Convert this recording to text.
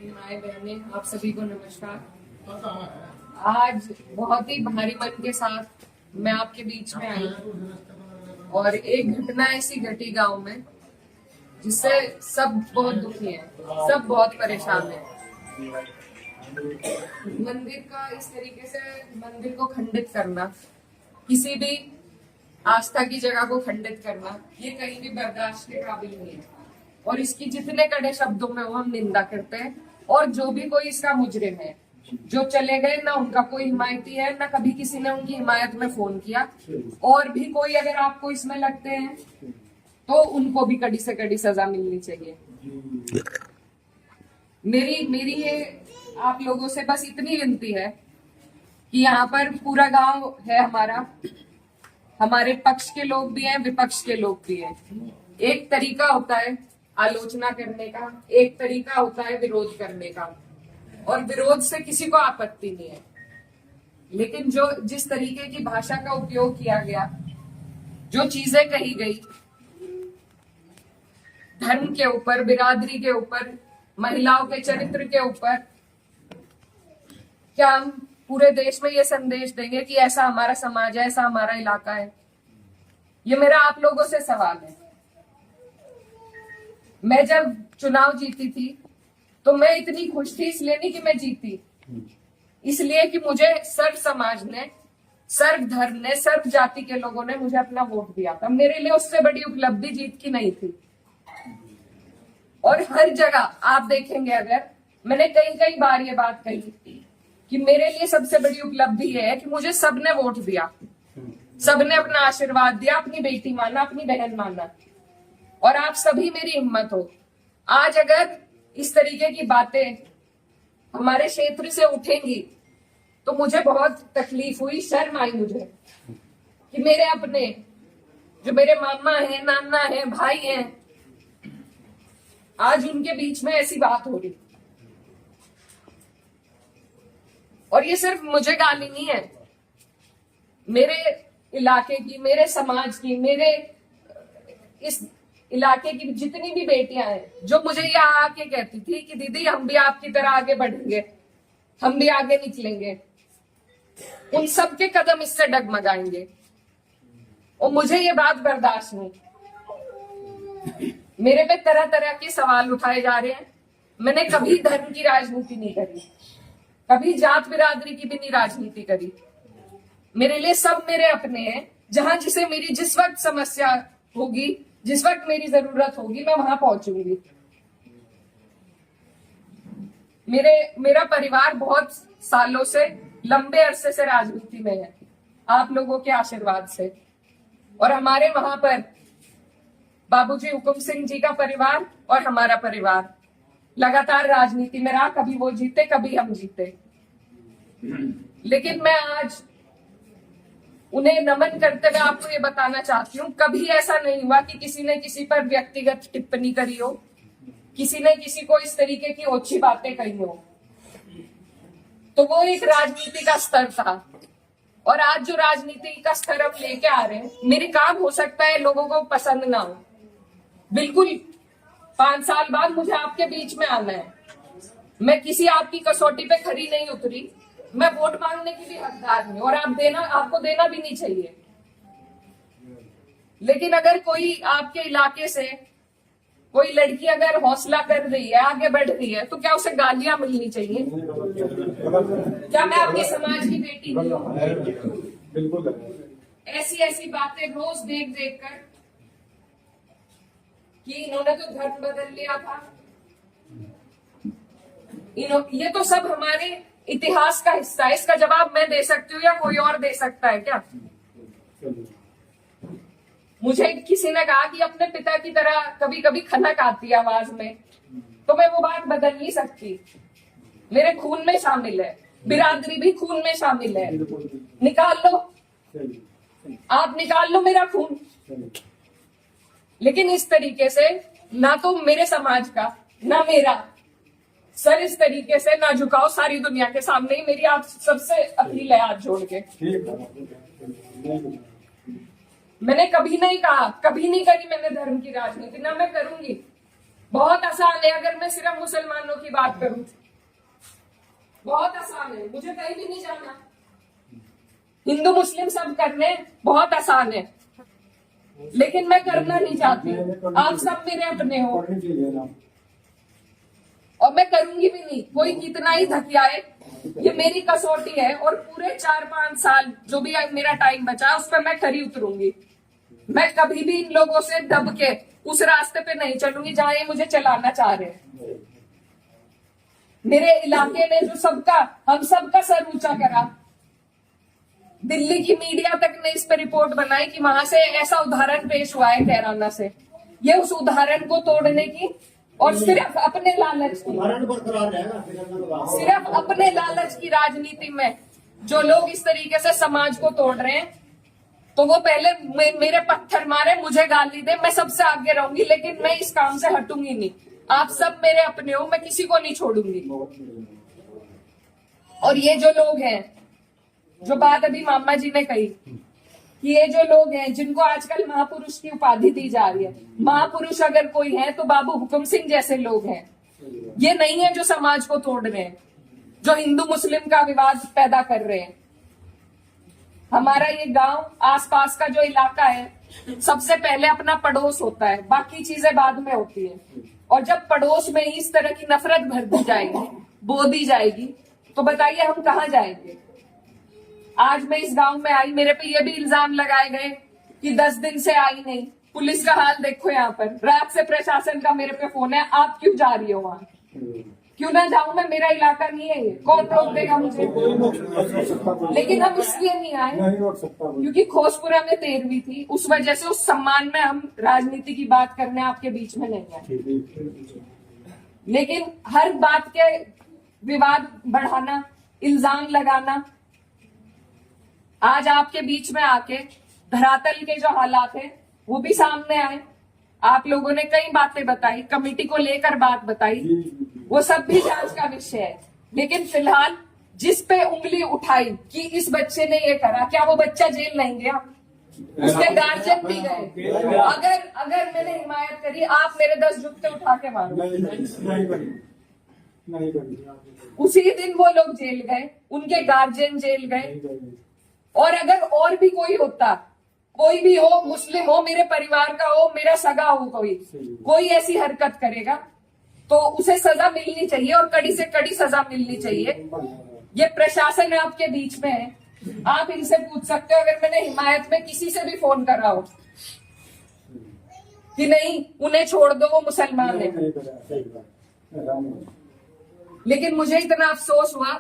माए बहने, आप सभी को नमस्कार। आज बहुत ही भारी मन के साथ मैं आपके बीच में आई और एक घटना ऐसी घटी गांव में जिससे सब बहुत दुखी हैं, सब बहुत परेशान हैं। मंदिर का इस तरीके से मंदिर को खंडित करना, किसी भी आस्था की जगह को खंडित करना, ये कहीं भी बर्दाश्त के काबिल नहीं है और इसकी जितने कड़े शब्दों में वो हम निंदा करते हैं। और जो भी कोई इसका मुजरिम है, जो चले गए, ना उनका कोई हिमायती है, ना कभी किसी ने उनकी हिमायत में फोन किया। और भी कोई अगर आपको इसमें लगते हैं तो उनको भी कड़ी से कड़ी सजा मिलनी चाहिए। मेरी ये आप लोगों से बस इतनी विनती है कि यहाँ पर पूरा गांव है हमारा, हमारे पक्ष के लोग भी हैं, विपक्ष के लोग भी हैं। एक तरीका होता है आलोचना करने का, एक तरीका होता है विरोध करने का, और विरोध से किसी को आपत्ति नहीं है। लेकिन जो जिस तरीके की भाषा का उपयोग किया गया, जो चीजें कही गई धर्म के ऊपर, बिरादरी के ऊपर, महिलाओं के चरित्र के ऊपर, क्या हम पूरे देश में ये संदेश देंगे कि ऐसा हमारा समाज है, ऐसा हमारा इलाका है? ये मेरा आप लोगों से सवाल है। मैं जब चुनाव जीती थी तो मैं इतनी खुश थी, इसलिए नहीं कि मैं जीती, इसलिए कि मुझे सर्व समाज ने, सर्व धर्म ने, सर्व जाति के लोगों ने मुझे अपना वोट दिया था। मेरे लिए उससे बड़ी उपलब्धि जीत की नहीं थी। और हर जगह आप देखेंगे, अगर मैंने कई बार ये बात कही कि मेरे लिए सबसे बड़ी उपलब्धि है कि मुझे सबने वोट दिया, सबने अपना आशीर्वाद दिया, अपनी बेटी माना, अपनी बहन माना, और आप सभी मेरी हिम्मत हो। आज अगर इस तरीके की बातें हमारे क्षेत्र से उठेंगी तो मुझे बहुत तकलीफ हुई, शर्म आई मुझे कि मेरे अपने, जो मेरे मामा है, नाना है, भाई हैं, आज उनके बीच में ऐसी बात हो रही। और ये सिर्फ मुझे गाली नहीं है, मेरे इलाके की, मेरे समाज की, मेरे इस इलाके की जितनी भी बेटियां हैं, जो मुझे ये आके कहती थी कि दीदी हम भी आपकी तरह आगे बढ़ेंगे, हम भी आगे निकलेंगे, उन सब के कदम इससे डगमगाएंगे। और मुझे ये बात बर्दाश्त नहीं। मेरे पे तरह तरह के सवाल उठाए जा रहे हैं। मैंने कभी धर्म की राजनीति नहीं करी, कभी जात बिरादरी की भी नहीं राजनीति करी। मेरे लिए सब मेरे अपने हैं। जहां जिसे मेरी जिस वक्त समस्या होगी, जिस वक्त मेरी जरूरत होगी, मैं वहां पहुंचूंगी। मेरा परिवार बहुत सालों से, लंबे अरसे से राजनीति में है, आप लोगों के आशीर्वाद से। और हमारे वहां पर बाबूजी हुकुम सिंह जी का परिवार और हमारा परिवार लगातार राजनीति में रहा। कभी वो जीते, कभी हम जीते। लेकिन मैं आज उन्हें नमन करते हुए आपको ये बताना चाहती हूँ, कभी ऐसा नहीं हुआ कि किसी ने किसी पर व्यक्तिगत टिप्पणी करी हो, किसी ने किसी को इस तरीके की ओछी बातें कही हो। तो वो एक राजनीति का स्तर था। और आज जो राजनीति का स्तर हम लेके आ रहे हैं, मेरे काम हो सकता है लोगों को पसंद ना हो, बिल्कुल 5 साल बाद मुझे आपके बीच में आना है। मैं किसी आपकी कसौटी पे खरी नहीं उतरी, मैं वोट मांगने की भी हकदार हूं, और आपको देना भी नहीं चाहिए। लेकिन अगर कोई आपके इलाके से कोई लड़की अगर हौसला कर रही है, आगे बढ़ रही है, तो क्या उसे गालियां मिलनी चाहिए? क्या मैं आपके समाज की बेटी नहीं हूं? ऐसी बातें रोज देख कर कि इन्होंने तो धर्म बदल लिया था, ये तो सब हमारे इतिहास का हिस्सा है। इसका जवाब मैं दे सकती हूँ या कोई और दे सकता है क्या? मुझे किसी ने कहा कि अपने पिता की तरह कभी कभी खनक आती है आवाज में, तो मैं वो बात बदल नहीं सकती। मेरे खून में शामिल है, बिरादरी भी खून में शामिल है। निकाल लो, आप निकाल लो मेरा खून। लेकिन इस तरीके से ना तो मेरे समाज का, ना मेरा सर इस तरीके से ना झुकाओ सारी दुनिया के सामने ही। मेरी आप सबसे अपील है हाथ जोड़ के। मैंने कभी नहीं कहा, कभी नहीं करी मैंने धर्म की राजनीति, ना मैं करूंगी। बहुत आसान है अगर मैं सिर्फ मुसलमानों की बात करूं, बहुत आसान है, मुझे कहीं भी नहीं जाना। हिंदू मुस्लिम सब करने बहुत आसान है, लेकिन मैं करना नहीं चाहती। आप सब मेरे अपने हो और मैं करूंगी भी नहीं। कोई कितना ही धकियाए, ये मेरी कसौटी है और पूरे 4-5 साल जो भी मेरा टाइम बचा उस पर मैं खरी उतरूंगी। मैं कभी भी इन लोगों से दब के उस रास्ते पे नहीं चलूंगी जहां ये मुझे चलाना चाह रहे हैं। मेरे इलाके ने जो सबका, हम सबका सर ऊंचा करा, दिल्ली की मीडिया तक ने इस पर रिपोर्ट बनाई कि वहां से ऐसा उदाहरण पेश हुआ है कैराना से। ये उस उदाहरण को तोड़ने की और सिर्फ अपने लालच की, सिर्फ अपने लालच की राजनीति में जो लोग इस तरीके से समाज को तोड़ रहे हैं, तो वो पहले मेरे पत्थर मारे, मुझे गाली दे, मैं सबसे आगे रहूंगी, लेकिन मैं इस काम से हटूंगी नहीं। आप सब मेरे अपने हो, मैं किसी को नहीं छोड़ूंगी। और ये जो लोग हैं, जो बात अभी मामा जी ने कही कि ये जो लोग हैं जिनको आजकल महापुरुष की उपाधि दी जा रही है, महापुरुष अगर कोई है तो बाबू हुकुम सिंह जैसे लोग हैं। ये नहीं है जो समाज को तोड़ रहे हैं, जो हिंदू मुस्लिम का विवाद पैदा कर रहे हैं। हमारा ये गांव, आसपास का जो इलाका है, सबसे पहले अपना पड़ोस होता है, बाकी चीजें बाद में होती है। और जब पड़ोस में ही इस तरह की नफरत भर दी जाएगी, बो दी जाएगी, तो बताइए हम कहाँ जाएंगे। आज मैं इस गांव में आई, मेरे पे ये भी इल्जाम लगाए गए कि 10 दिन से आई नहीं। पुलिस का हाल देखो यहाँ पर, रात से प्रशासन का मेरे पे फोन है, आप क्यों जा रही हो वहां? क्यों ना जाऊं मैं, मेरा इलाका नहीं है ये, कौन रोक देगा मुझे? लेकिन हम इसलिए नहीं आए क्योंकि खोसपुरा में 13वीं थी, उस वजह से उस सम्मान में हम राजनीति की बात करने आपके बीच में नहीं आए। लेकिन हर बात के विवाद बढ़ाना, इल्जाम लगाना, आज आपके बीच में आके धरातल के जो हालात है वो भी सामने आए। आप लोगों ने कई बातें बताई, कमेटी को लेकर बात बताई, वो सब भी जांच का विषय है। लेकिन फिलहाल जिस पे उंगली उठाई कि इस बच्चे ने ये करा, क्या वो बच्चा जेल नहीं गया? उसके गार्जियन भी गए। अगर मैंने हिमायत करी, आप मेरे 10 जुत्ते उठा के मारो। उसी दिन वो लोग जेल गए, उनके गार्जियन जेल गए। और अगर और भी कोई होता, कोई भी हो, मुस्लिम हो, मेरे परिवार का हो, मेरा सगा हो, कोई ऐसी हरकत करेगा तो उसे सजा मिलनी चाहिए और कड़ी से कड़ी सजा मिलनी चाहिए। ये प्रशासन आपके बीच में है, आप इनसे पूछ सकते हो। अगर मैंने हिमायत में किसी से भी फोन करा हो कि नहीं उन्हें छोड़ दो, वो मुसलमान है, लेकिन मुझे इतना अफसोस हुआ